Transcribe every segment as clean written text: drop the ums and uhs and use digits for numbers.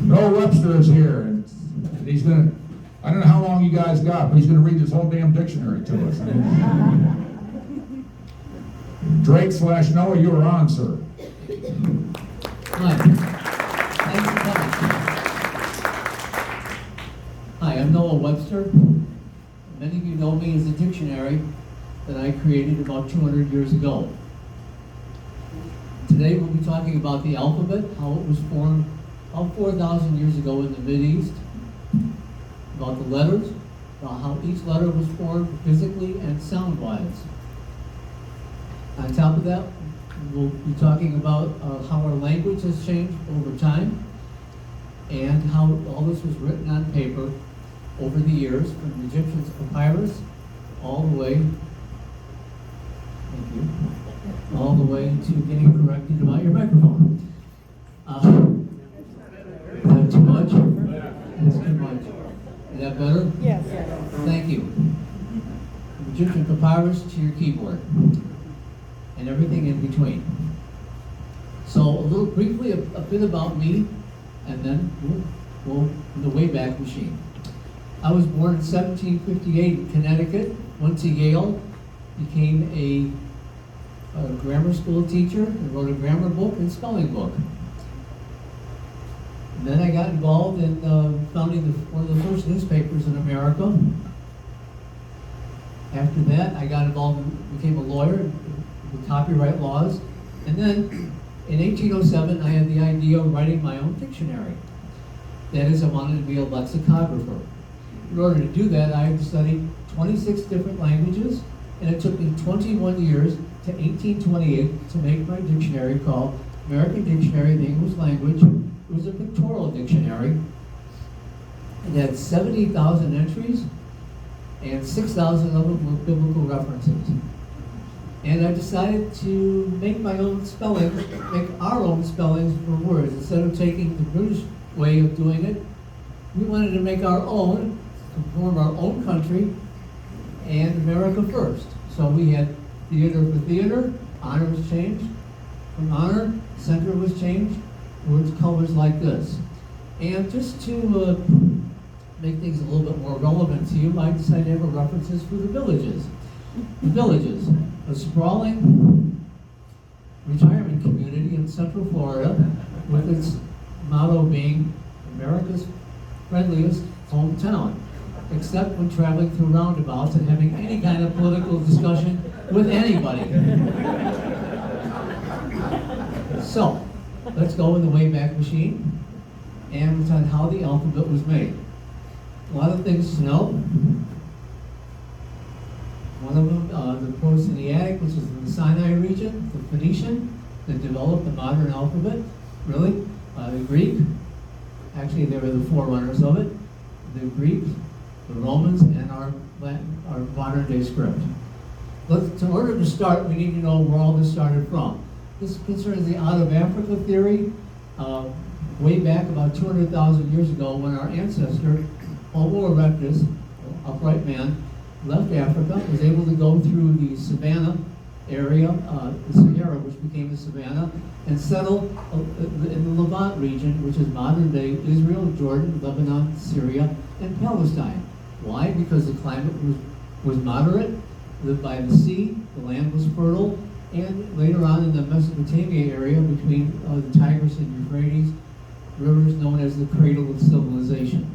Noah Webster is here, and he's gonna, I don't know how long you guys got, but he's gonna read this whole damn dictionary to us. Drake/Noah, you are on, sir. Hi. Thanks for coming. Hi, I'm Noah Webster. Many of you know me as a dictionary that I created about 200 years ago. Today we'll be talking about the alphabet, how it was formed about 4,000 years ago in the Mideast, about the letters, about how each letter was formed physically and sound-wise. On top of that, we'll be talking about how our language has changed over time and how all this was written on paper over the years, from Egyptian papyrus all the way, thank you, all the way to getting corrected about your microphone. Is that too much? That's too much. Is that better? Yes. Thank you. From Egyptian papyrus to your keyboard and everything in between. So a little briefly, a bit about me, and then we'll the Wayback Machine. I was born in 1758 in Connecticut, went to Yale, became a grammar school teacher, and wrote a grammar book and spelling book. And then I got involved in founding one of the first newspapers in America. After that, I got involved became a lawyer with copyright laws. And then in 1807, I had the idea of writing my own dictionary. That is, I wanted to be a lexicographer. In order to do that, I had to study 26 different languages, and it took me 21 years to 1828 to make my dictionary called American Dictionary of the English Language. It was a pictorial dictionary. It had 70,000 entries, and 6,000 of them were biblical references. And I decided to make my own spelling, make our own spellings for words. Instead of taking the British way of doing it, we wanted to make our own, to form our own country, and America first. So we had theater for theater, honor was changed. From honor, center was changed, words, colors like this. And just to make things a little bit more relevant to you, I decided to have references for the villages. The villages, a sprawling retirement community in Central Florida, with its motto being America's friendliest hometown, except when traveling through roundabouts and having any kind of political discussion with anybody. So, let's go in the Wayback Machine and on how the alphabet was made. A lot of things to know. One of them, the Proto-Sinaitic, which is in the Sinai region, the Phoenician, that developed the modern alphabet, really. The Greek, actually they were the forerunners of it. The Greeks, the Romans, and our modern day script. In order to start, we need to know where all this started from. This concerns the out of Africa theory, way back about 200,000 years ago, when our ancestor, Homo erectus, upright man, left Africa, was able to go through the Savannah area, the Sahara, which became the Savannah, and settle in the Levant region, which is modern day Israel, Jordan, Lebanon, Syria, and Palestine. Why? Because the climate was moderate, lived by the sea, the land was fertile, and later on in the Mesopotamia area between the Tigris and Euphrates, rivers known as the cradle of civilization.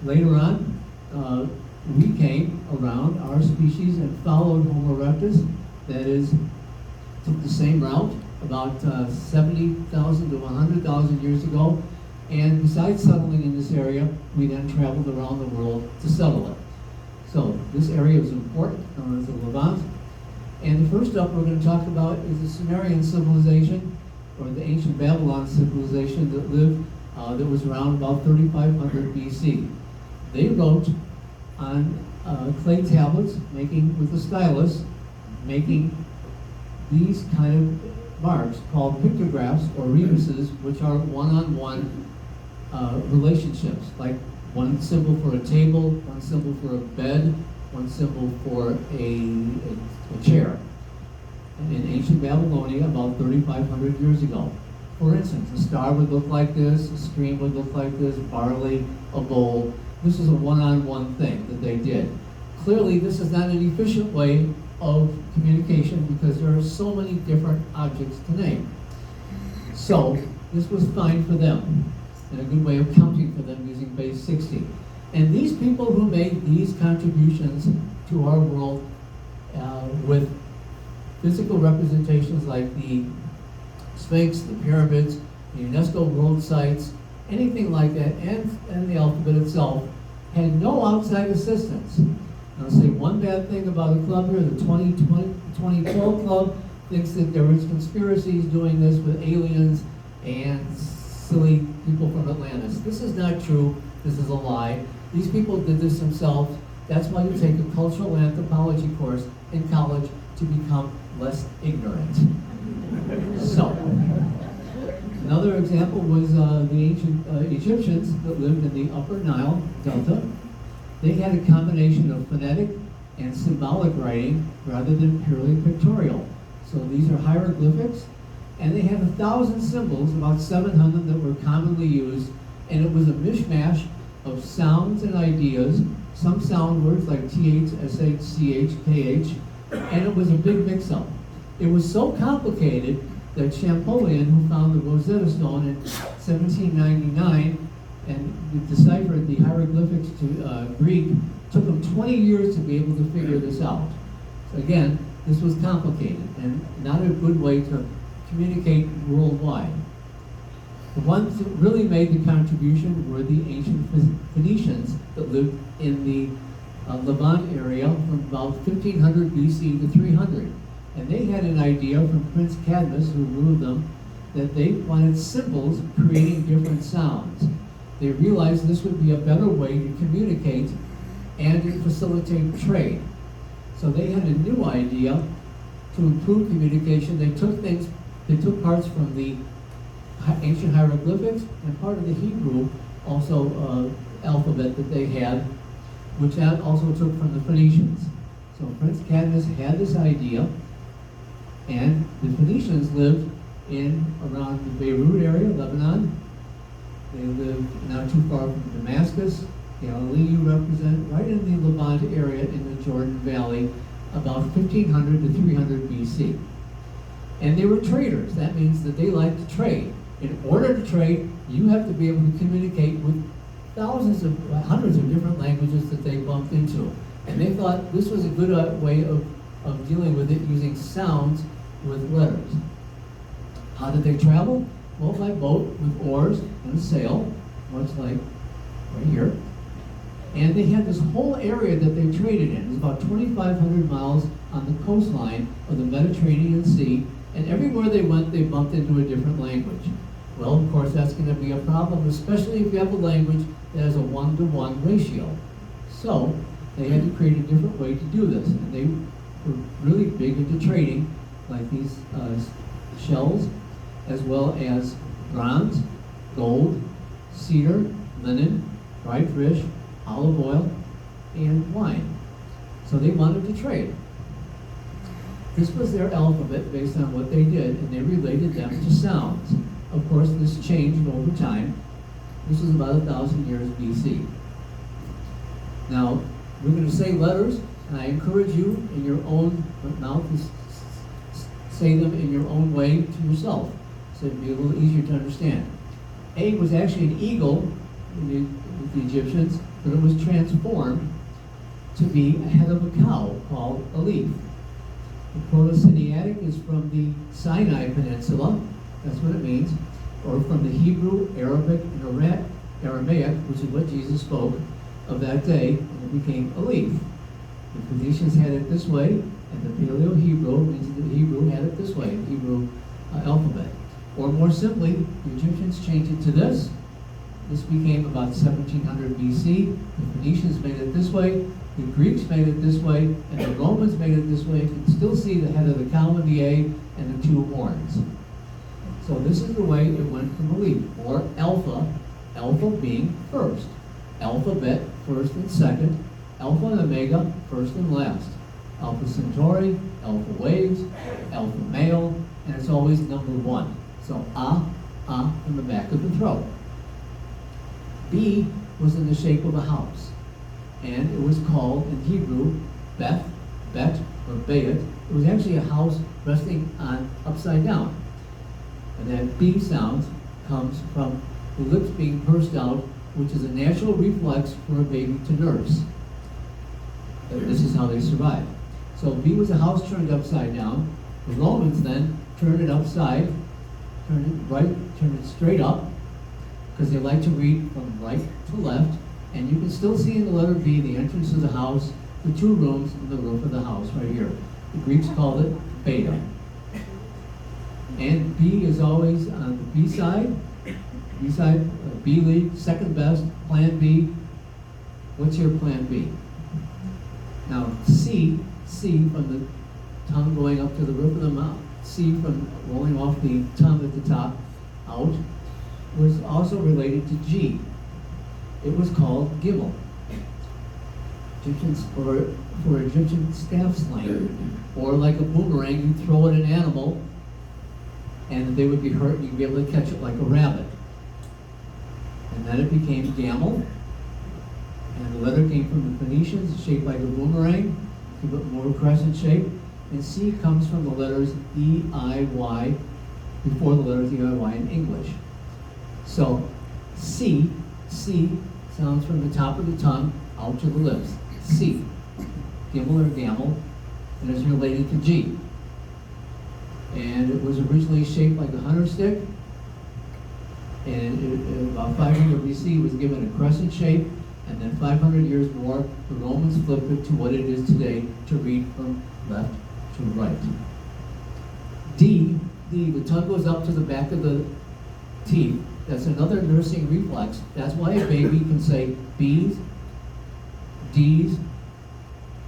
Later on, we came around, our species, and followed Homo erectus, that is, took the same route about 70,000 to 100,000 years ago, and besides settling in this area, we then traveled around the world to settle it. So this area is important, known as the Levant. And the first up we're going to talk about is the Sumerian civilization, or the ancient Babylon civilization that lived, that was around about 3500 BC. They wrote on clay tablets, with a stylus, making these kind of marks called pictographs or rebuses, which are one-on-one relationships, like one symbol for a table, one symbol for a bed, one symbol for a chair. And in ancient Babylonia, about 3,500 years ago. For instance, a star would look like this, a stream would look like this, barley, a bowl. This is a one-on-one thing that they did. Clearly, this is not an efficient way of communication because there are so many different objects to name. So, this was fine for them, and a good way of counting for them using base 60. And these people who made these contributions to our world with physical representations like the Sphinx, the pyramids, the UNESCO World Sites, anything like that, and the alphabet itself, had no outside assistance. I'll say one bad thing about a club here, the 2012 club thinks that there was conspiracies doing this with aliens and silly people from Atlantis. This is not true. This is a lie. These people did this themselves. That's why you take a cultural anthropology course in college to become less ignorant. So, another example was the ancient Egyptians that lived in the Upper Nile Delta. They had a combination of phonetic and symbolic writing rather than purely pictorial. So these are hieroglyphics, and they had 1,000 symbols, about 700 that were commonly used, and it was a mishmash of sounds and ideas, some sound words like TH, SH, CH, KH, and it was a big mix-up. It was so complicated that Champollion, who found the Rosetta Stone in 1799 and deciphered the hieroglyphics to Greek, took him 20 years to be able to figure this out. So again, this was complicated and not a good way to communicate worldwide. The ones that really made the contribution were the ancient Phoenicians that lived in the Levant area from about 1500 BC to 300. And they had an idea from Prince Cadmus, who ruled them, that they wanted symbols creating different sounds. They realized this would be a better way to communicate and to facilitate trade. So they had a new idea to improve communication. They took parts from the ancient hieroglyphics and part of the Hebrew also alphabet that they had, which also took from the Phoenicians. So Prince Cadmus had this idea, and the Phoenicians lived in around the Beirut area, Lebanon. They lived not too far from Damascus. Galilee you represent right in the Levant area in the Jordan Valley, about 1500 to 300 BC. And they were traders. That means that they liked to trade. In order to trade, you have to be able to communicate with hundreds of different languages that they bumped into. And they thought this was a good way of dealing with it using sounds with letters. How did they travel? Well, by boat with oars and a sail, much like right here. And they had this whole area that they traded in. It was about 2,500 miles on the coastline of the Mediterranean Sea, and everywhere they went, they bumped into a different language. Well, of course, that's going to be a problem, especially if you have a language that has a 1-to-1 ratio. So, they had to create a different way to do this, and they were really big into trading, like these shells, as well as bronze, gold, cedar, linen, dried fish, olive oil, and wine. So they wanted to trade. This was their alphabet based on what they did, and they related them to sounds. Of course, this changed over time. This was about 1,000 years BC. Now, we're going to say letters, and I encourage you in your own mouth to say them in your own way to yourself, so it'd be a little easier to understand. A was actually an eagle with the Egyptians, but it was transformed to be a head of a cow called a leaf. The Proto-Sinaitic is from the Sinai Peninsula, that's what it means, or from the Hebrew, Arabic, and Aramaic, which is what Jesus spoke of that day, and it became a leaf. The Phoenicians had it this way, and the Paleo-Hebrew means that the Hebrew had it this way, the Hebrew alphabet. Or more simply, the Egyptians changed it to this. This became about 1700 BC. The Phoenicians made it this way, the Greeks made it this way, and the Romans made it this way. You can still see the head of the cow and the A and the 2 horns. So this is the way it went from a leaf, or alpha, alpha being first. Alphabet, first and second. Alpha and omega, first and last. Alpha Centauri, alpha waves, alpha male, and it's always number 1. So A, from the back of the throat. B was in the shape of a house, and it was called in Hebrew Beth, Bet, or Bayit. It was actually a house resting on upside down. And that B sound comes from the lips being pursed out, which is a natural reflex for a baby to nurse. And this is how they survive. So B was a house turned upside down. The Romans then turned it upside, turned it right, turned it straight up, because they like to read from right to left. And you can still see in the letter B the entrance of the house, the two rooms, and the roof of the house right here. The Greeks called it beta. And B is always on the B side. B side, B lead, second best, plan B. What's your plan B? Now C from the tongue going up to the roof of the mouth, C from rolling off the tongue at the top out, was also related to G. It was called Gimel. Egyptians, or for Egyptian staff slang, or like a boomerang, you throw at an animal, and they would be hurt, and you'd be able to catch it like a rabbit. And then it became Gamel, and the letter came from the Phoenicians, shaped like a boomerang, but more crescent shape. And C comes from the letters E, I, Y, before the letters E, I, Y in English. So C sounds from the top of the tongue out to the lips. C, Gimel or Gamel, and is related to G. And it was originally shaped like a hunter stick, and in about 500 BC was given a crescent shape, and then 500 years more, the Romans flipped it to what it is today, to read from left to right. D, the tongue goes up to the back of the teeth. That's another nursing reflex. That's why a baby can say B's, D's,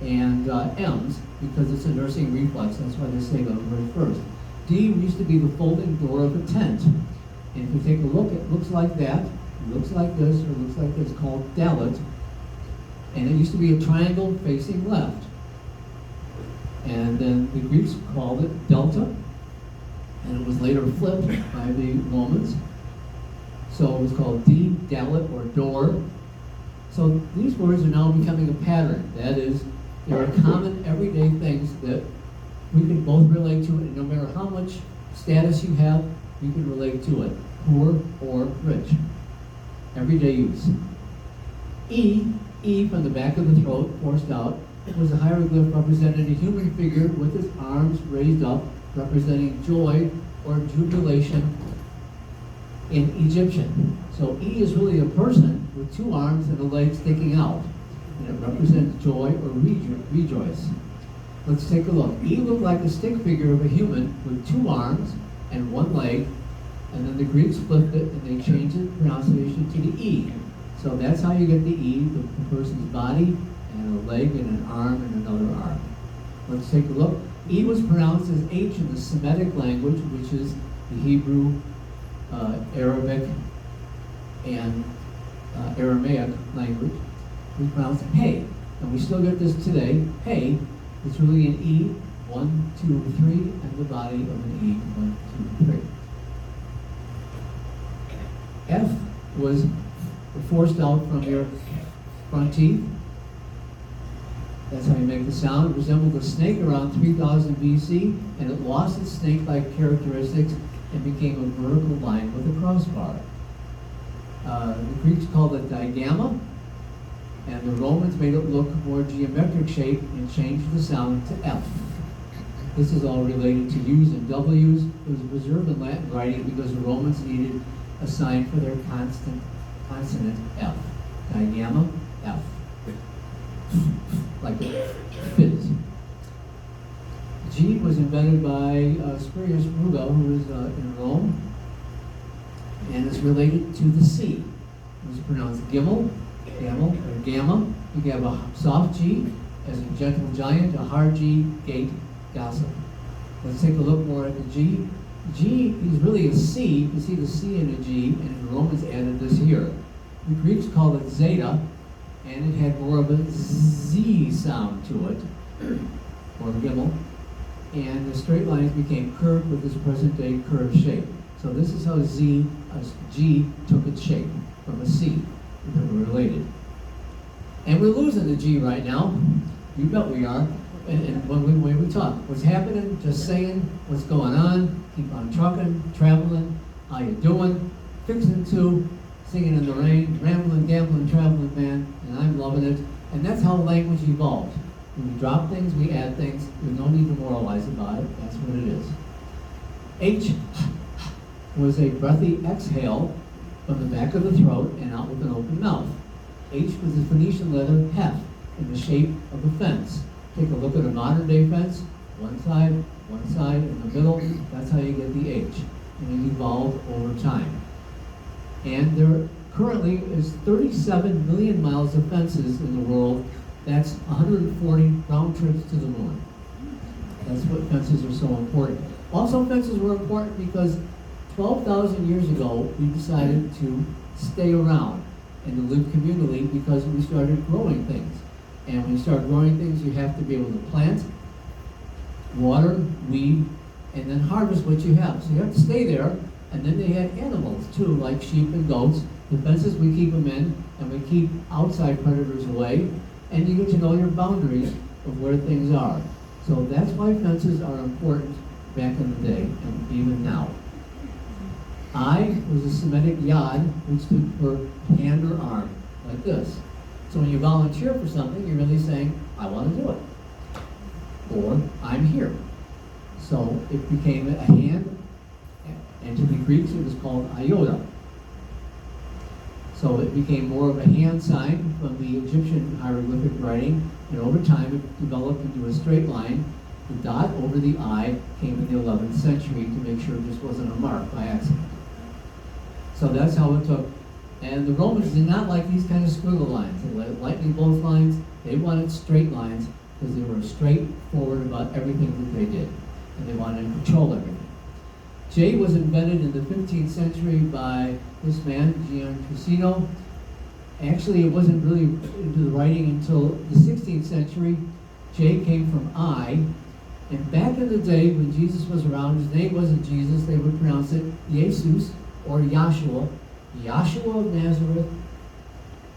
and M's, because it's a nursing reflex. That's why they say the word first. D used to be the folding door of a tent. And if you take a look, it looks like that. It looks like this, or it looks like this, called Dalet. And it used to be a triangle facing left. And then the Greeks called it Delta. And it was later flipped by the Romans. So it was called D, Dalet, or door. So these words are now becoming a pattern. That is, there are common everyday things that we can both relate to, and no matter how much status you have, you can relate to it, poor or rich. Everyday use. E from the back of the throat, forced out, was a hieroglyph representing a human figure with his arms raised up, representing joy or jubilation in Egyptian. So E is really a person with two arms and a leg sticking out, and it represents joy or rejoice. Let's take a look. E looked like a stick figure of a human with two arms and one leg, and then the Greeks flipped it and they changed the pronunciation to the E. So that's how you get the E, the person's body and a leg and an arm and another arm. Let's take a look. E was pronounced as H in the Semitic language, which is the Hebrew, Arabic, and Aramaic language. We pronounce hey, and we still get this today. Hey, it's really an E, 1, 2, 3, and the body of an E, 1, 2, 3. F was forced out from your front teeth. That's how you make the sound. It resembled a snake around 3000 BC, and it lost its snake-like characteristics and became a vertical line with a crossbar. The Greeks called it digamma, and the Romans made it look more geometric shape and changed the sound to F. This is all related to U's and W's. It was preserved in Latin writing because the Romans needed a sign for their consonant F. Digamma, F. Like a fizz. G was invented by Spurius Ruga, who was in Rome, and is related to the C. It was pronounced Gimel, Gamel, or Gamma. You can have a soft G as a gentle giant, a hard G, gate, gossip. Let's take a look more at the G. G is really a C. You can see the C in a G, and the Romans added this here. The Greeks called it Zeta, and it had more of a Z sound to it, or Gimel. And the straight lines became curved with this present-day curved shape. So this is how G took its shape, from a C. They're related. And we're losing the G right now. You bet we are. And when we talk, what's happening, just saying what's going on, keep on trucking, traveling, how you doing, fixing to, singing in the rain, rambling, gambling, traveling, man, and I'm loving it. And that's how language evolved. When we drop things, we add things. There's no need to moralize about it. That's what it is. H was a breathy exhale from the back of the throat and out with an open mouth. H was the Phoenician letter hef, in the shape of a fence. Take a look at a modern day fence, one side, in the middle, that's how you get the H. And it evolved over time. And there currently is 37 million miles of fences in the world. That's 140 round trips to the moon. That's what fences are so important. Also, fences were important because 12,000 years ago, we decided to stay around and to live communally because we started growing things. And when you start growing things, you have to be able to plant, water, weed, and then harvest what you have. So you have to stay there. And then they had animals too, like sheep and goats. The fences, we keep them in, and we keep outside predators away. And you get to know your boundaries of where things are. So that's why fences are important back in the day, and even now. I was a Semitic yad, which stood for hand or arm, like this. So when you volunteer for something, you're really saying, I want to do it. Or, I'm here. So it became a hand, and to the Greeks it was called iota. So it became more of a hand sign from the Egyptian hieroglyphic writing, and over time it developed into a straight line. The dot over the I came in the 11th century to make sure it just wasn't a mark by accident. So that's how it took. And the Romans did not like these kind of squiggle lines. They liked lightning bolt lines. They wanted straight lines because they were straightforward about everything that they did. And they wanted to control everything. J was invented in the 15th century by this man, Gian Trissino. Actually, it wasn't really into the writing until the 16th century. J came from I. And back in the day when Jesus was around, his name wasn't Jesus, they would pronounce it Jesus or Yahshua. Yahshua of Nazareth,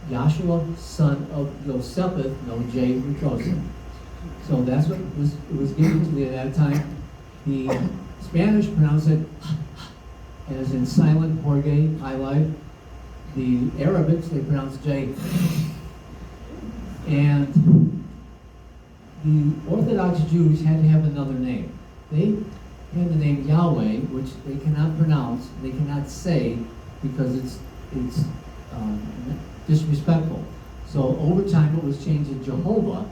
Yahshua, son of Josepheth, no J for Joseph. So that's what it was given to me at that time. The Spanish pronounce it as in silent, jorge, highlight. The Arabics, they pronounce J. And the Orthodox Jews had to have another name. They had the name Yahweh, which they cannot pronounce, they cannot say, because it's disrespectful. So over time it was changed to Jehovah.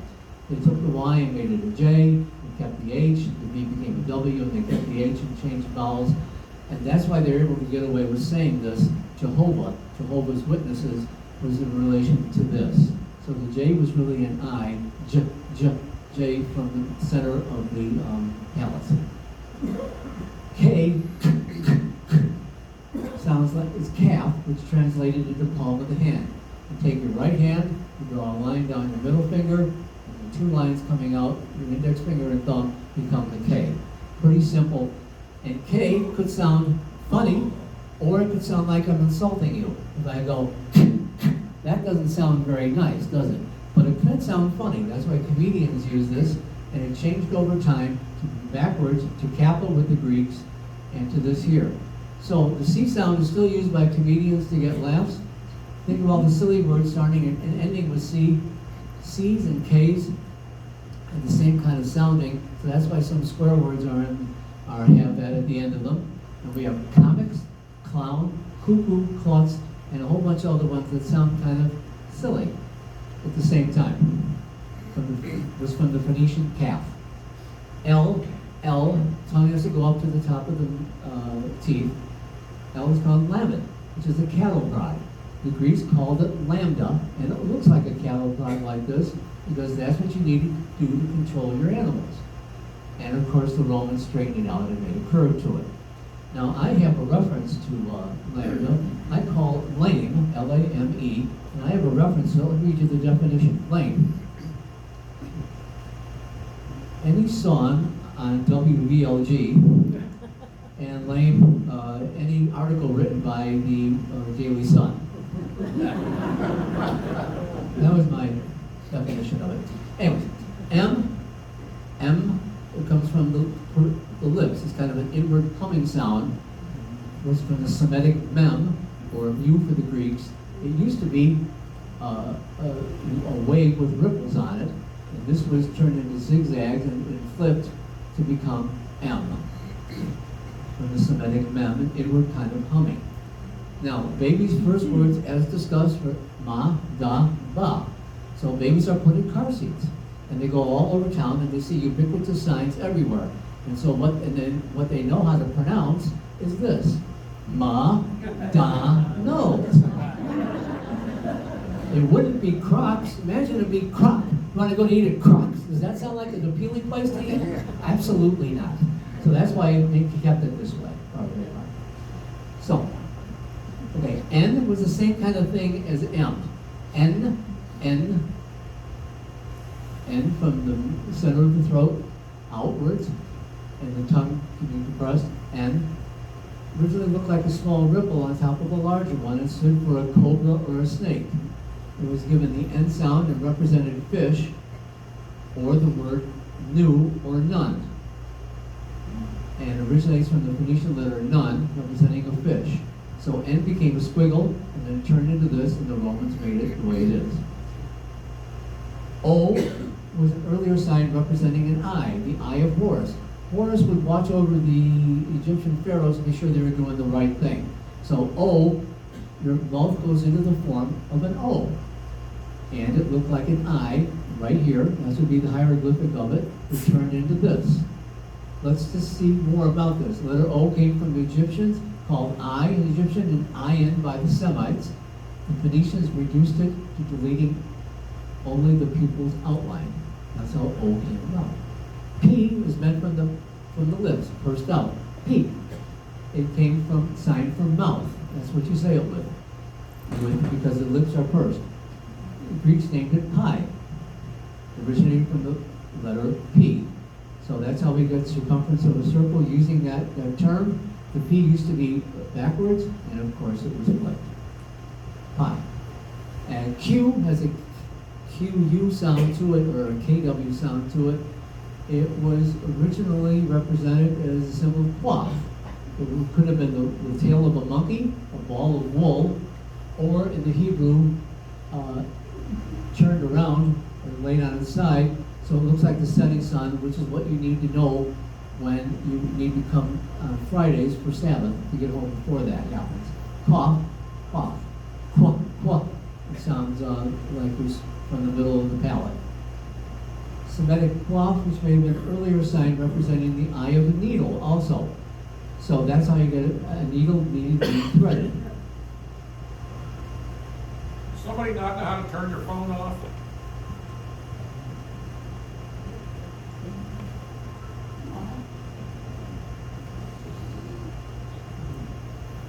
They took the Y and made it a J, and kept the H, the V became a W, and they kept the H and changed vowels. And that's why they're able to get away with saying this. Jehovah, Jehovah's Witnesses, was in relation to this. So the J was really an I, J from the center of the palace. K sounds like it's calf, which translated into palm of the hand. You take your right hand, you draw a line down your middle finger, and the two lines coming out, your index finger and thumb, become the K. Pretty simple. And K could sound funny, or it could sound like I'm insulting you. If I go, that doesn't sound very nice, does it? But it could sound funny. That's why comedians use this, and it changed over time to backwards to capital with the Greeks and to this here. So the C sound is still used by comedians to get laughs. Think of all the silly words starting and ending with C. C's and K's have the same kind of sounding, so that's why some swear words have that at the end of them. And we have comics, clown, cuckoo, klutz, and a whole bunch of other ones that sound kind of silly at the same time. Was from the Phoenician calf. L, tongue has to go up to the top of the teeth. L is called lamed, which is a cattle prod. The Greeks called it lambda, and it looks like a cattle prod like this because that's what you need to do to control your animals. And of course the Romans straightened it out and made a curve to it. Now I have a reference to lambda. I call lame, L-A-M-E, and I have a reference, so I'll read you the definition. Lame. Any song on WVLG and lame any article written by the Daily Sun. That was my definition of it. Anyway, M, it comes from the lips. It's kind of an inward humming sound. It was from the Semitic mem, or mu for the Greeks. It used to be a wave with ripples on it, and this was turned into zigzags and flipped to become M, from the Semitic mem, an inward kind of humming. Now, babies' first words, as discussed, were ma, da, ba. So babies are put in car seats, and they go all over town, and they see ubiquitous signs everywhere. And so what they know how to pronounce is this: ma, da, no. It wouldn't be Crocs. Imagine it'd be Croc. You want to go to eat at Crocs? Does that sound like an appealing place to eat? Absolutely not. So that's why they kept it this way. So, okay, N was the same kind of thing as M. N from the center of the throat outwards, and the tongue can be compressed. N originally looked like a small ripple on top of a larger one and stood for a cobra or a snake. It was given the N sound and represented fish, or the word new or none. And originates from the Phoenician letter nun, representing a fish. So N became a squiggle, and then turned into this, and the Romans made it the way it is. O was an earlier sign representing an eye, the eye of Horus. Horus would watch over the Egyptian pharaohs and be sure they were doing the right thing. So O, your mouth goes into the form of an O. And it looked like an eye right here. That would be the hieroglyphic of it. It turned into this. Let's just see more about this. Letter O came from the Egyptians, called I in Egyptian and Ayin by the Semites. The Phoenicians reduced it to deleting only the pupil's outline. That's how O came about. P was meant from the lips, pursed out. P. It came from sign for mouth. That's what you say it with, because the lips are pursed. The Greeks named it pi, originating from the letter P. So that's how we get circumference of a circle using that term. The P used to be backwards, and of course it was flipped. Pi. And Q has a QU sound to it, or a KW sound to it. It was originally represented as a symbol of quaff. It could have been the tail of a monkey, a ball of wool, or in the Hebrew, turned around or laid on its side, so it looks like the setting sun, which is what you need to know when you need to come on Fridays for Sabbath to get home before that happens. Cough, cough, quack, quack. It sounds like it was from the middle of the palate. Semitic quaff, which may have been an earlier sign representing the eye of a needle also. So that's how you get a needle being threaded. Somebody not know how to turn your phone off?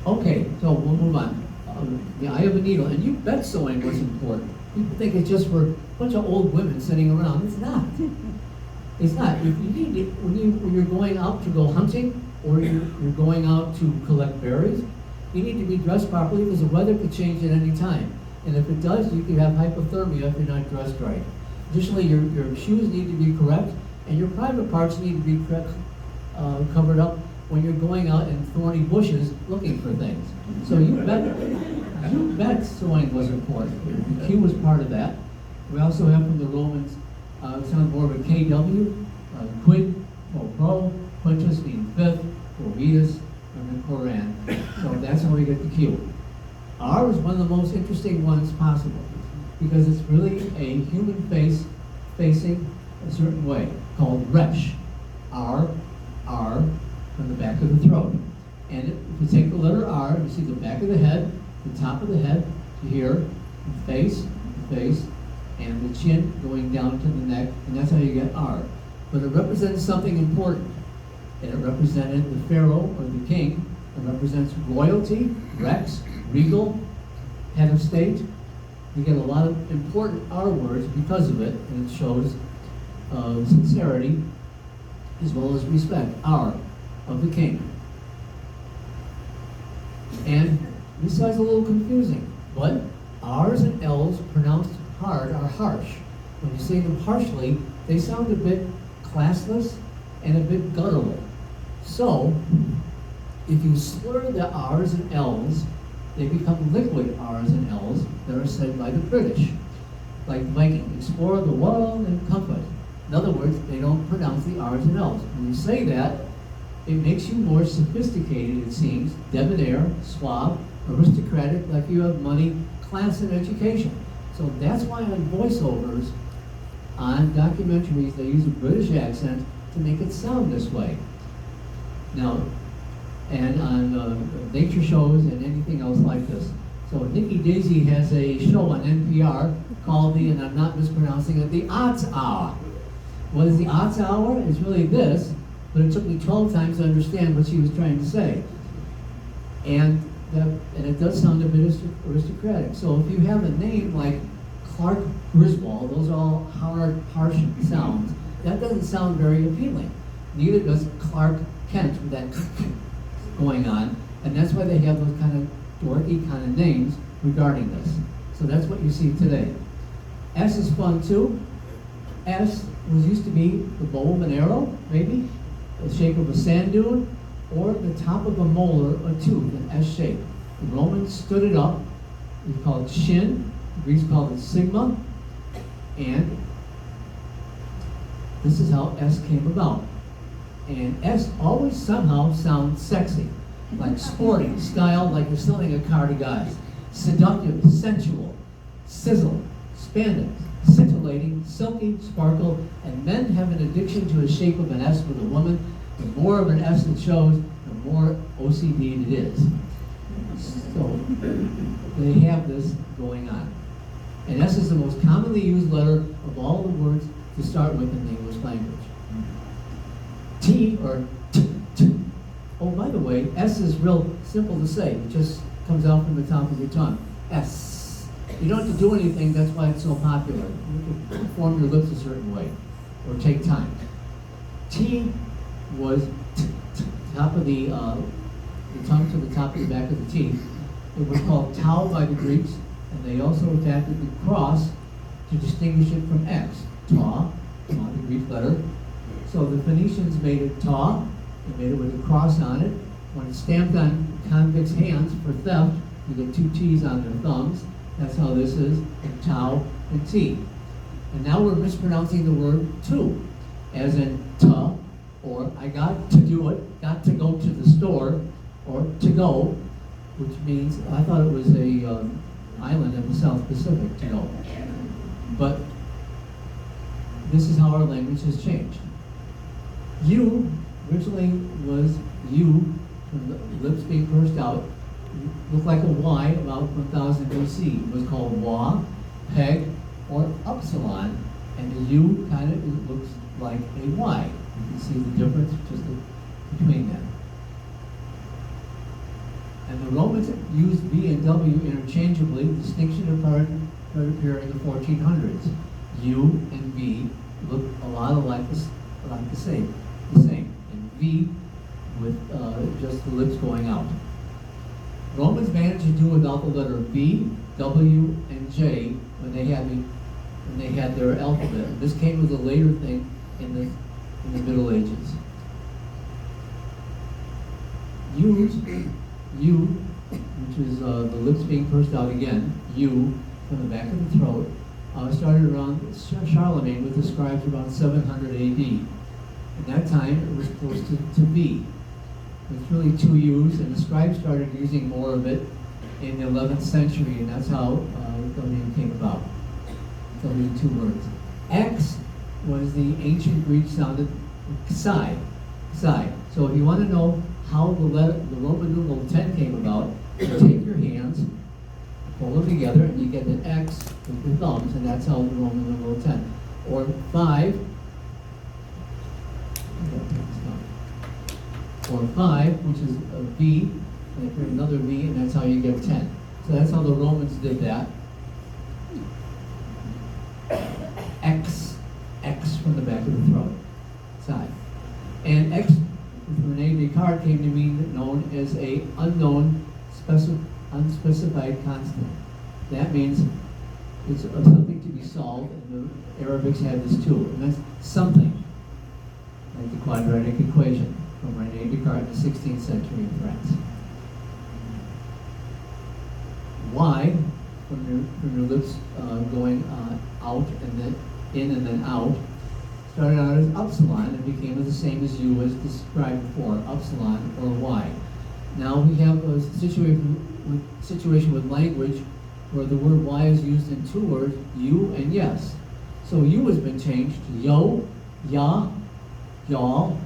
Okay, so we'll move on. The eye of a needle, and you bet sewing was important. People think it's just for a bunch of old women sitting around. It's not. It's not. If you need it, when you're going out to go hunting, or you're going out to collect berries, you need to be dressed properly because the weather could change at any time. And if it does, you could have hypothermia if you're not dressed right. Additionally, your shoes need to be correct, and your private parts need to be covered up when you're going out in thorny bushes looking for things. So you bet sewing was important. The Q was part of that. We also have from the Romans, it sounds more of a KW, quid, pro, quintus means fifth, Corvitas, and then Koran. So that's how we get the Q. R is one of the most interesting ones possible because it's really a human face facing a certain way called Resh. R, from the back of the throat. And if you take the letter R, you see the back of the head, the top of the head to here, the face, and the chin going down to the neck, and that's how you get R. But it represents something important. And it represented the pharaoh or the king. It represents royalty, rex, regal, head of state. You get a lot of important R words because of it, and it shows sincerity as well as respect. R, of the king. And this is a little confusing, but R's and L's pronounced hard are harsh. When you say them harshly, they sound a bit classless and a bit guttural. So, if you slur the R's and L's, they become liquid R's and L's that are said by the British. Like Viking, explore the world and comfort. In other words, they don't pronounce the R's and L's. When you say that, it makes you more sophisticated, it seems, debonair, suave, aristocratic, like you have money, class, and education. So that's why on voiceovers, on documentaries, they use a British accent to make it sound this way. Now, and on nature shows and anything else like this. So Nikki Daisy has a show on NPR called and I'm not mispronouncing it, the Odds Hour. What is the Odds Hour? It's really this, but it took me 12 times to understand what she was trying to say. And it does sound a bit aristocratic. So if you have a name like Clark Griswold, those are all hard, harsh sounds. That doesn't sound very appealing. Neither does Clark Kent with that going on. And that's why they have those kind of dorky kind of names regarding this. So that's what you see today. S is fun too. S used to be the bow of an arrow, maybe, the shape of a sand dune, or the top of a molar, a tooth, an S shape. The Romans stood it up. We called it shin. The Greeks called it sigma. And this is how S came about. And S always somehow sounds sexy, like sporty, style, like you're selling a car to guys. Seductive, sensual, sizzle, spandex, scintillating, silky, sparkle, and men have an addiction to a shape of an S with a woman. The more of an S it shows, the more OCD it is. So they have this going on. And S is the most commonly used letter of all the words to start with in the English language. T or t. Oh, by the way, S is real simple to say. It just comes out from the top of your tongue. S. You don't have to do anything, that's why it's so popular. You can form your lips a certain way, or take time. T was top of the tongue to the top of the back of the teeth. It was called tau by the Greeks, and they also adapted the cross to distinguish it from X. Ta, the Greek letter. So the Phoenicians made it ta, they made it with a cross on it. When it's stamped on convicts' hands for theft, you get two T's on their thumbs. That's how this is, and tau and T. And now we're mispronouncing the word to, as in ta, or I got to do it, got to go to the store, or to go, which means, I thought it was a island in the South Pacific, to go. But this is how our language has changed. U originally was U, from the lips being pursed out, looked like a Y about 1000 BC. It was called Wa, Peg, or Upsilon, and the U kind of looks like a Y. You can see the difference just between them. And the Romans used V and W interchangeably. The distinction appeared in the 1400s. U and V look a lot alike, the same. And V with just the lips going out. Romans managed to do without the letter V, W, and J when they had their alphabet. This came with a later thing in the Middle Ages. U, which is the lips being pursed out again, U, from the back of the throat, started around Charlemagne with the scribes around 700 AD. At that time, it was close to V. It's really two U's, and the scribes started using more of it in the 11th century, and that's how W came about. W, two words. X was the ancient Greek sounded psi. So if you want to know how the Roman numeral 10 came about, you take your hands, pull them together, and you get an X with your thumbs, and that's how the Roman numeral 10. Or 5, or 5, which is a V, and if you're another V, and that's how you get 10. So that's how the Romans did that. X from the back of the throat, side. And X, with Rene Descartes, came to be known as a unknown unspecified constant. That means it's something to be solved, and the Arabics had this too, and that's something, like the quadratic equation from René Descartes in the 16th century in France. Y, from your lips going out and then in and then out, started out as upsilon and became the same as U as described before, upsilon or Y. Now we have a situation with language where the word Y is used in two words, you and yes. So you has been changed to yo, ya, y'all,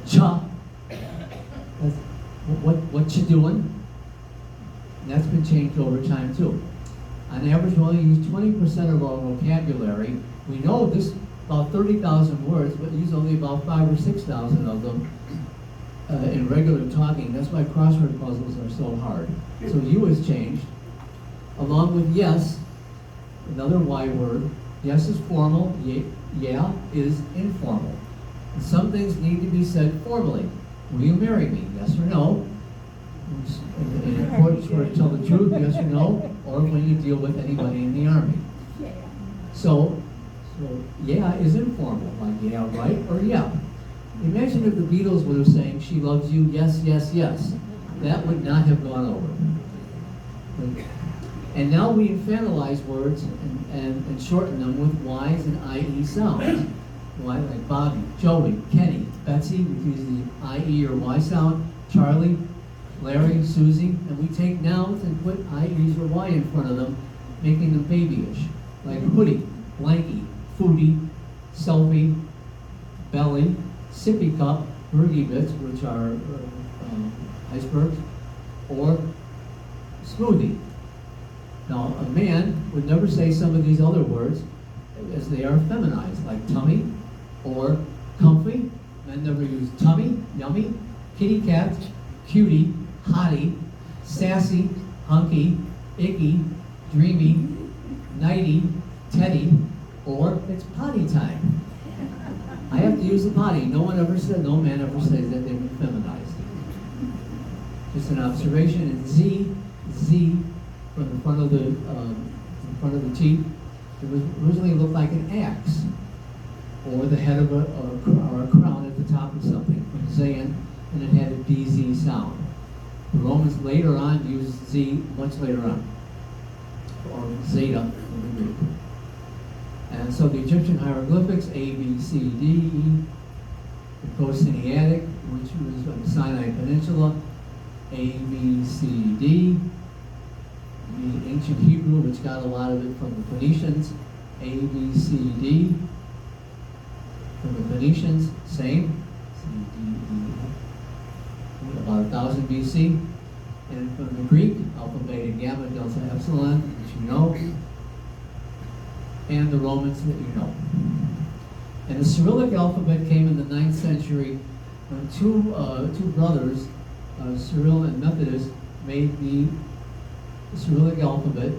cha. That's what you doing? And that's been changed over time too. On average, we only use 20% of our vocabulary. We know this about 30,000 words, but use only about 5,000 or 6,000 of them in regular talking. That's why crossword puzzles are so hard. So you has changed. Along with yes, another Y word. Yes is formal, yeah is informal. And some things need to be said formally. Will you marry me? Yes or no? In court, swear to tell the truth, yes or no? Or when you deal with anybody in the army. So yeah is informal, like yeah, right, or yeah. Imagine if the Beatles would have sang, she loves you, yes, yes, yes. That would not have gone over. And now we infantilize words and shorten them with Y's and IE sounds. Y, like Bobby, Joey, Kenny, Betsy, we use the IE or Y sound, Charlie, Larry, Susie, and we take nouns and put IEs or Y in front of them, making them babyish. Like hoodie, blankie, foodie, selfie, belly, sippy cup, Bergie bits, which are icebergs, or smoothie. Now, a man would never say some of these other words as they are feminized, like tummy or comfy. Men never use tummy, yummy, kitty cat, cutie, hottie, sassy, hunky, icky, dreamy, nighty, teddy, or it's potty time. I have to use the potty. No man ever says that they've been feminized. Just an observation. And Z from the front of the teeth, it was originally looked like an axe, or the head of or a crown at the top of something, from Zayn, and it had a DZ sound. The Romans later on used Z much later on, or Zeta in the Greek. And so the Egyptian hieroglyphics, A, B, C, D, E, the Pro-Sinaitic, which was on the Sinai Peninsula, A, B, C, D, the ancient Hebrew, which got a lot of it from the Phoenicians, A, B, C, D, from the Phoenicians, same, C, D, E, about 1000 BC, and from the Greek, alpha, beta, gamma, delta, epsilon, which you know, and the Romans that you know. And the Cyrillic alphabet came in the 9th century when two brothers, Cyril and Methodius, made the Cyrillic alphabet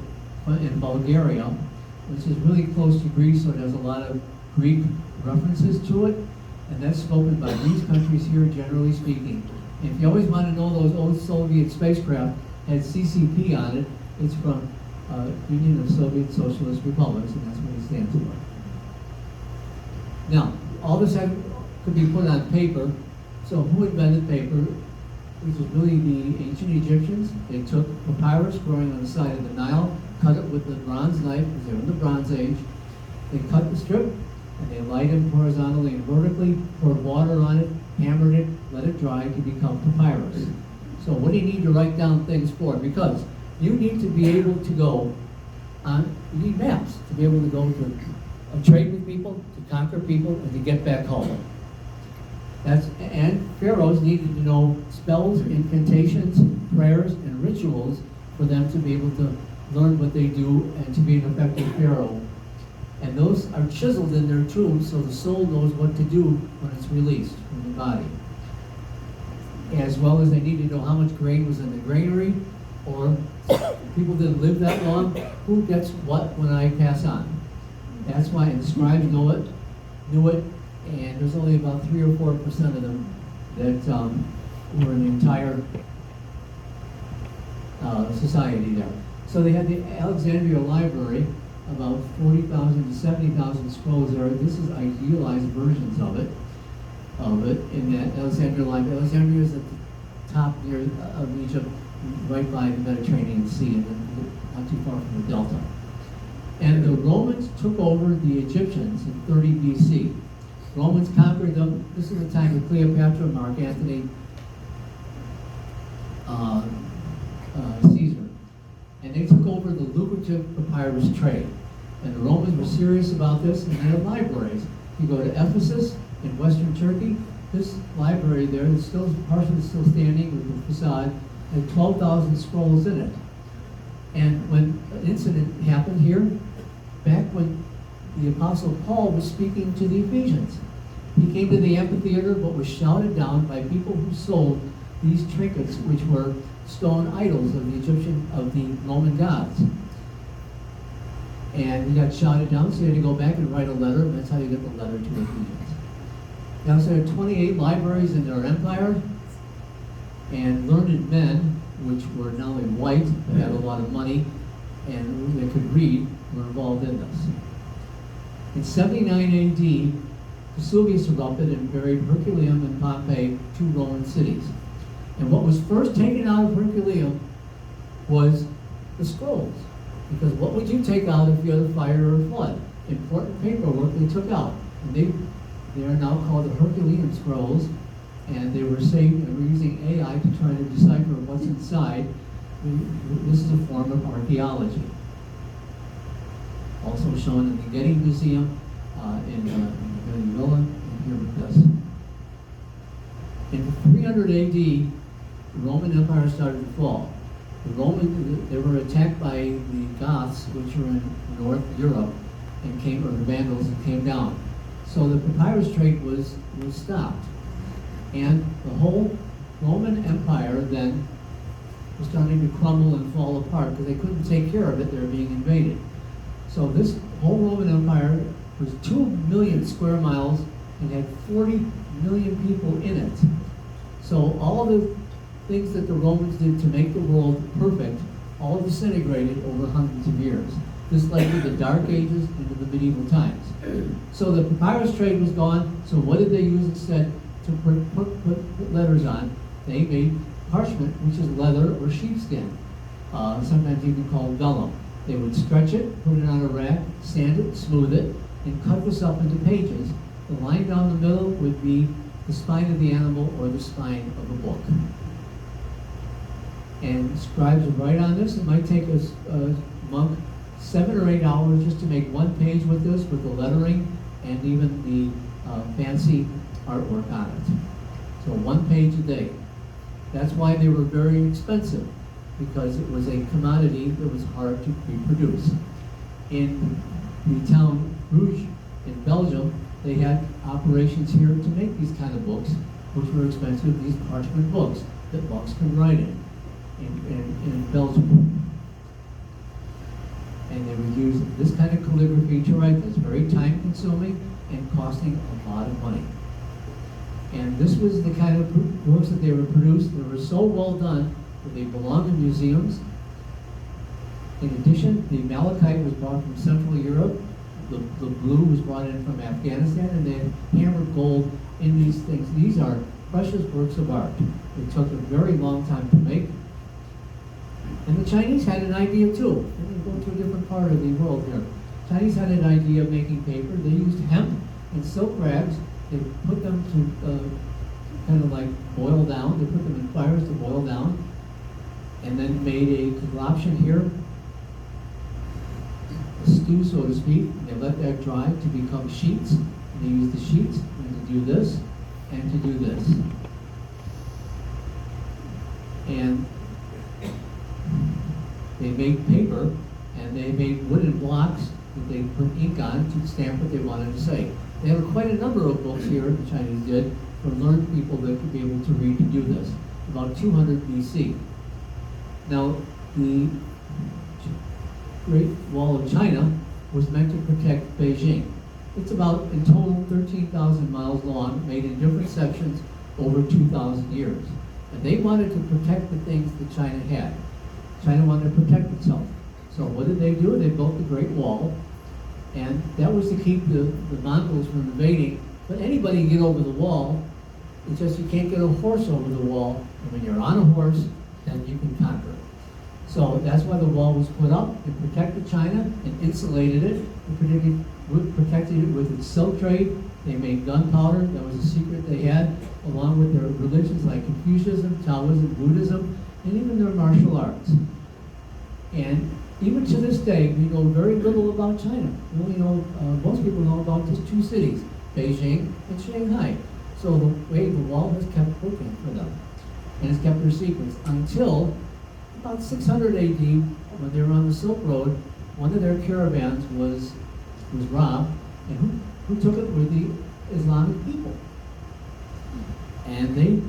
in Bulgaria, which is really close to Greek, so it has a lot of Greek references to it, and that's spoken by these countries here, generally speaking. And if you always want to know, those old Soviet spacecraft had CCP on it. It's from Union of Soviet Socialist Republics, and that's what it stands for. Now, all this could be put on paper. So who invented paper? Which was really the ancient Egyptians. They took papyrus growing on the side of the Nile, cut it with the bronze knife, because they were in the Bronze Age. They cut the strip, and they light it horizontally and vertically, poured water on it, hammered it, let it dry to become papyrus. So what do you need to write down things for? Because you need to be able to go on, you need maps to be able to go to trade with people, to conquer people, and to get back home. And pharaohs needed to know spells, incantations, prayers, and rituals for them to be able to learn what they do and to be an effective pharaoh. And those are chiseled in their tombs, so the soul knows what to do when it's released from the body. As well as they need to know how much grain was in the granary, or people didn't live that long, who gets what when I pass on. That's why, and the scribes knew it, and there's only about 3 or 4% of them that were in the entire society there. So they had the Alexandria Library, about 40,000 to 70,000 scrolls there. This is idealized versions of it in that Alexandria Library. Alexandria is at the top near of Egypt, right by the Mediterranean Sea, and then not too far from the Delta. And the Romans took over the Egyptians in 30 BC. Romans conquered them. This is the time of Cleopatra, Mark Antony, Caesar. And they took over the lucrative papyrus trade. And the Romans were serious about this, and they had libraries. You go to Ephesus in Western Turkey, this library there is still partially still standing with the facade, had 12,000 scrolls in it. And when an incident happened here, back when the Apostle Paul was speaking to the Ephesians, he came to the amphitheater but was shouted down by people who sold these trinkets, which were stone idols of the Roman gods. And he got shouted down, so he had to go back and write a letter, and that's how you get the letter to the Ephesians. Now, so there are 28 libraries in their empire, and learned men, which were not only white, but had a lot of money, and they could read, were involved in this. In 79 AD, Vesuvius erupted and buried Herculaneum and Pompeii, two Roman cities. And what was first taken out of Herculaneum was the scrolls. Because what would you take out if you had a fire or a flood? Important paperwork they took out. And they are now called the Herculaneum scrolls, and they were saved, and we're using AI to try to decipher what's inside. This is a form of archaeology. Also shown in the Getty Museum in Venezuela, and here with us. In 300 AD, the Roman Empire started to fall. They were attacked by the Goths, which were in North Europe, or the Vandals, and came down. So the papyrus trade was stopped. And the whole Roman Empire then was starting to crumble and fall apart because they couldn't take care of it, they were being invaded. So this whole Roman Empire was 2 million square miles and had 40 million people in it. So all the things that the Romans did to make the world perfect all disintegrated over hundreds of years. This led to the Dark Ages into the medieval times. So the papyrus trade was gone, so what did they use instead to put letters on? They made parchment, which is leather or sheepskin, sometimes even called vellum. They would stretch it, put it on a rack, sand it, smooth it, and cut this up into pages. The line down the middle would be the spine of the animal or the spine of a book. And scribes would write on this. It might take a monk 7 or 8 hours just to make one page with this, with the lettering and even the fancy artwork on it. So 1 page a day. That's why they were very expensive, because it was a commodity that was hard to reproduce. In the town Bruges in Belgium, they had operations here to make these kind of books, which were expensive, these parchment books that monks can write in Belgium. And they would use this kind of calligraphy to write that's very time consuming and costing a lot of money. And this was the kind of books that they were produced. They were so well done that they belong in museums. In addition, the malachite was brought from Central Europe. The blue was brought in from Afghanistan, and they had hammered gold in these things. These are precious works of art. It took a very long time to make. And the Chinese had an idea too. Let me go to a different part of the world here. Chinese had an idea of making paper. They used hemp and silk rags. They put them to kind of like boil down. They put them in fires to boil down, and then made a concoction here, a stew, so to speak. They let that dry to become sheets. They used the sheets to do this and to do this. And they made paper, and they made wooden blocks that they put ink on to stamp what they wanted to say. They had quite a number of books here, the Chinese did, for learned people that could be able to read and do this, about 200 BC. Now, the Great Wall of China was meant to protect Beijing. It's about, in total, 13,000 miles long, made in different sections over 2,000 years. And they wanted to protect the things that China had. China wanted to protect itself. So what did they do? They built the Great Wall, and that was to keep the Mongols from invading. But anybody can get over the wall, it's just you can't get a horse over the wall, and when you're on a horse, then you can conquer it. So that's why the wall was put up. It protected China and insulated it. It protected it with its silk trade. They made gunpowder. That was a secret they had, along with their religions like Confucianism, Taoism, Buddhism, and even their martial arts. And even to this day, we know very little about China. We only know, most people know about just two cities, Beijing and Shanghai. So the way the wall has kept working for them, and it's kept their secrets until about 600 AD, when they were on the Silk Road. One of their caravans was robbed, and who took it were the Islamic people. And they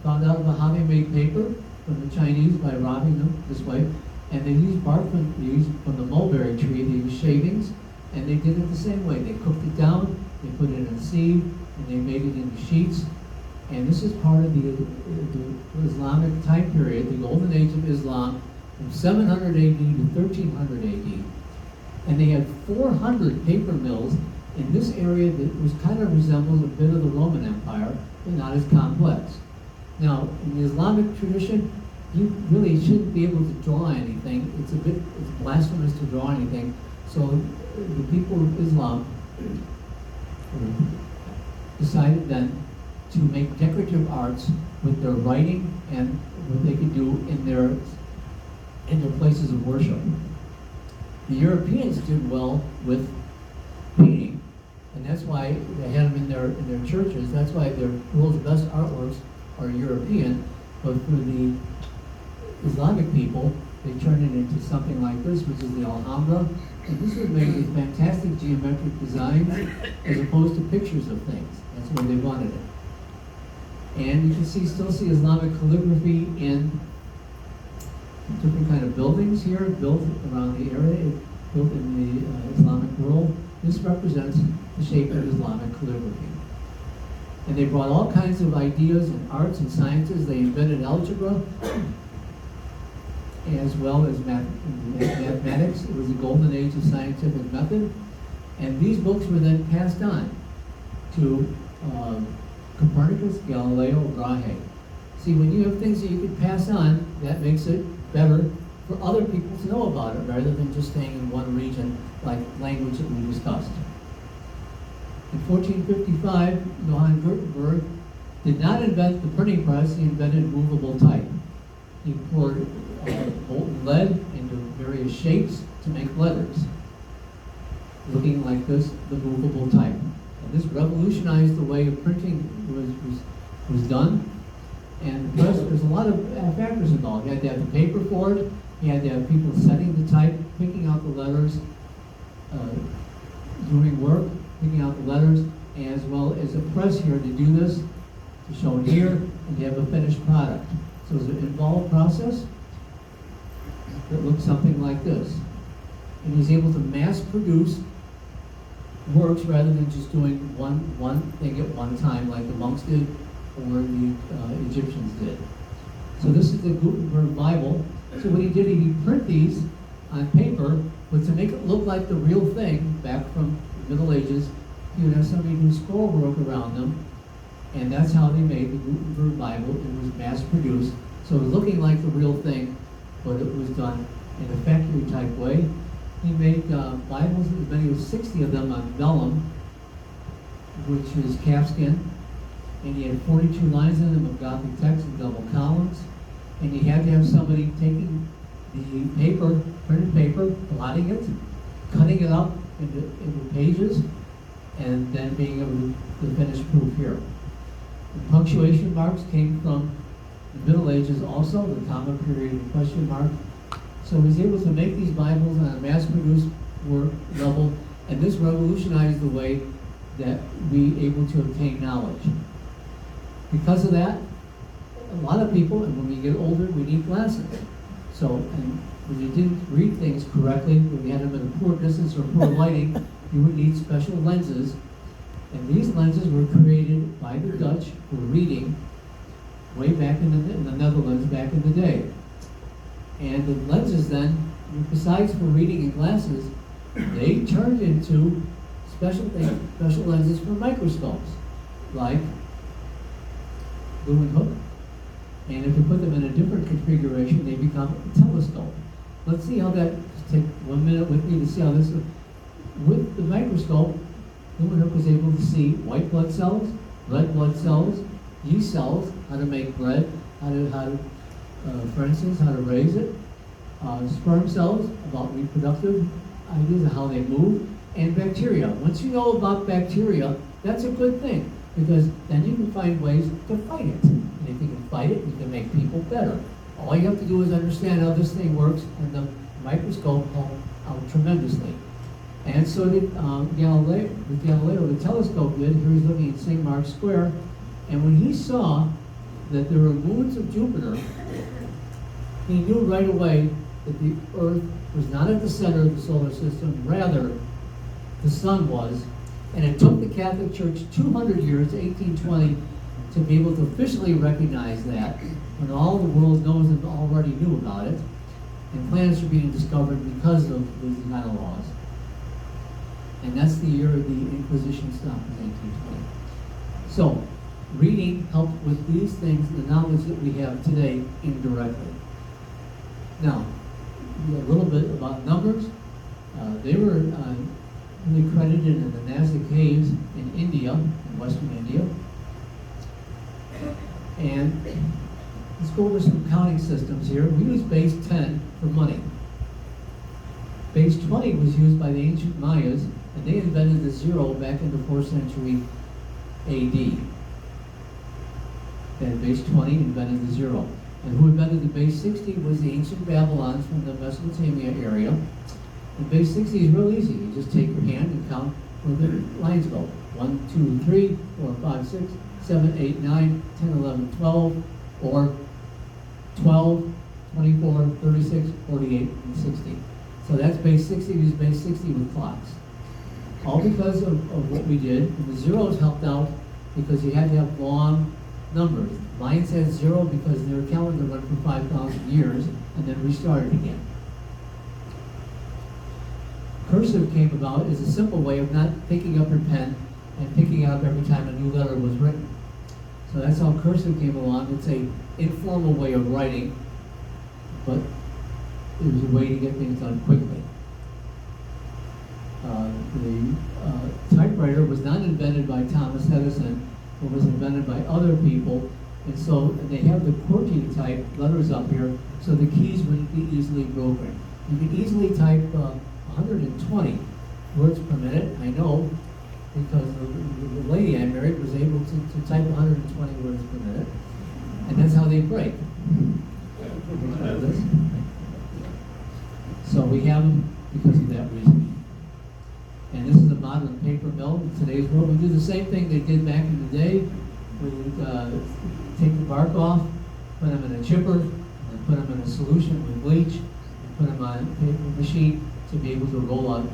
found out about how they made paper from the Chinese by robbing them this way. And they used bark from the mulberry tree. They used shavings, and they did it the same way. They cooked it down, they put it in a seed, and they made it into sheets. And this is part of the Islamic time period, the golden age of Islam, from 700 AD to 1300 AD. And they had 400 paper mills in this area that was kind of resembles a bit of the Roman Empire, but not as complex. Now, in the Islamic tradition, you really shouldn't be able to draw anything. It's blasphemous to draw anything. So the people of Islam decided then to make decorative arts with their writing and what they could do in their places of worship. The Europeans did well with painting, and that's why they had them in their churches. That's why their world's best artworks are European. But for the Islamic people, they turned it into something like this, which is the Alhambra. And this was made with fantastic geometric designs as opposed to pictures of things. That's where they wanted it. And you can still see Islamic calligraphy in different kind of buildings here, built around the area, built in the Islamic world. This represents the shape of Islamic calligraphy. And they brought all kinds of ideas in arts and sciences. They invented algebra, as well as mathematics. It was the golden age of scientific method. And these books were then passed on to Copernicus, Galileo, Brahe. See, when you have things that you can pass on, that makes it better for other people to know about it, rather than just staying in one region, like language that we discussed. In 1455, Johann Gutenberg did not invent the printing press, he invented movable type. He poured molten lead into various shapes to make letters, looking like this, the movable type. And this revolutionized the way of printing was done. And the press, there's a lot of factors involved. You had to have the paper for it, you had to have people setting the type, picking out the letters, doing work, picking out the letters, as well as a press here to do this, to show it here, and you have a finished product. So it's an involved process that looks something like this. And he's able to mass produce works rather than just doing one thing at one time like the monks did or the Egyptians did. So this is the Gutenberg Bible. So what he did, he'd print these on paper, but to make it look like the real thing back from the Middle Ages, he would have somebody do scroll work around them, and that's how they made the Gutenberg Bible. It was mass produced, so it was looking like the real thing, but it was done in a factory type way. He made Bibles, as many as 60 of them on vellum, which is calfskin, and he had 42 lines in them of Gothic text and double columns, and you had to have somebody taking the paper, printed paper, blotting it, cutting it up into pages, and then being able to finish proof here. The punctuation marks came from the Middle Ages also, the comma period and question mark. So he was able to make these Bibles on a mass-produced work level, and this revolutionized the way that we able to obtain knowledge. Because of that, a lot of people, and when we get older, we need glasses. So, and when you didn't read things correctly, when you had them at a poor distance or poor lighting, you would need special lenses. And these lenses were created by the Dutch for reading way back in the Netherlands back in the day. And the lenses then, besides for reading in glasses, they turned into special lenses for microscopes, like Lewin hook. And if you put them in a different configuration, they become a telescope. Let's see how that, just take 1 minute with me to see how this, with the microscope, Lewin hook was able to see white blood cells, red blood cells, yeast cells, how to make bread, for instance, how to raise it, sperm cells, about reproductive ideas of how they move, and bacteria. Once you know about bacteria, that's a good thing, because then you can find ways to fight it. And if you can fight it, you can make people better. All you have to do is understand how this thing works, and the microscope helped out tremendously. And so did Galileo, the telescope did. Here he's looking at St. Mark's Square, and when he saw that there were moons of Jupiter, he knew right away that the Earth was not at the center of the solar system, rather the sun was. And it took the Catholic Church 200 years, 1820, to be able to officially recognize that, when all the world knows and already knew about it, and planets are being discovered because of these kind of laws. And that's the year the Inquisition stopped, in 1820. So, reading helped with these things, the knowledge that we have today, indirectly. Now, a little bit about numbers. They were really credited in the Nazca caves in India, in Western India. And let's go over some counting systems here. We use base 10 for money. Base 20 was used by the ancient Mayas, and they invented the zero back in the 4th century AD. And base 20 invented the zero. And who invented the base 60 was the ancient Babylons from the Mesopotamia area. And base 60 is real easy. You just take your hand and count where the lines go. 1, 2, 3, 4, 5, 6, 7, 8, 9, 10, 11, 12, or 12, 24, 36, 48, and 60. So that's base 60. We use base 60 with clocks. All because of what we did. And the zeros helped out because you had to have long numbers. Mine says 0 because their calendar went for 5,000 years and then restarted again. Cursive came about as a simple way of not picking up your pen and picking it up every time a new letter was written. So that's how cursive came along. It's an informal way of writing, but it was a way to get things done quickly. The typewriter was not invented by Thomas Edison. It was invented by other people, and so they have the QWERTY type letters up here, so the keys wouldn't be easily broken. You can easily type 120 words per minute. I know because the lady I married was able to type 120 words per minute, and that's how they break. So we have them because of that reason. And this is a modern paper mill in today's world. We do the same thing they did back in the day. We would take the bark off, put them in a chipper, and put them in a solution with bleach, and put them on a paper machine to be able to roll out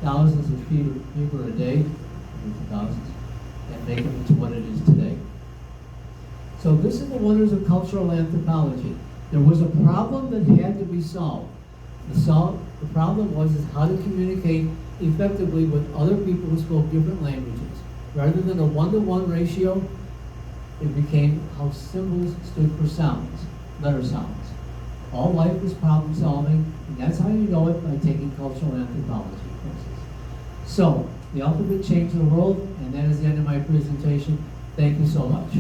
thousands of feet of paper a day, thousands, and make it into what it is today. So this is the wonders of cultural anthropology. There was a problem that had to be solved. The problem was how to communicate effectively with other people who spoke different languages. Rather than a 1-to-1 ratio, it became how symbols stood for sounds, letter sounds. All life was problem solving, and that's how you know it, by taking cultural anthropology courses. So, the alphabet changed the world, and that is the end of my presentation. Thank you so much.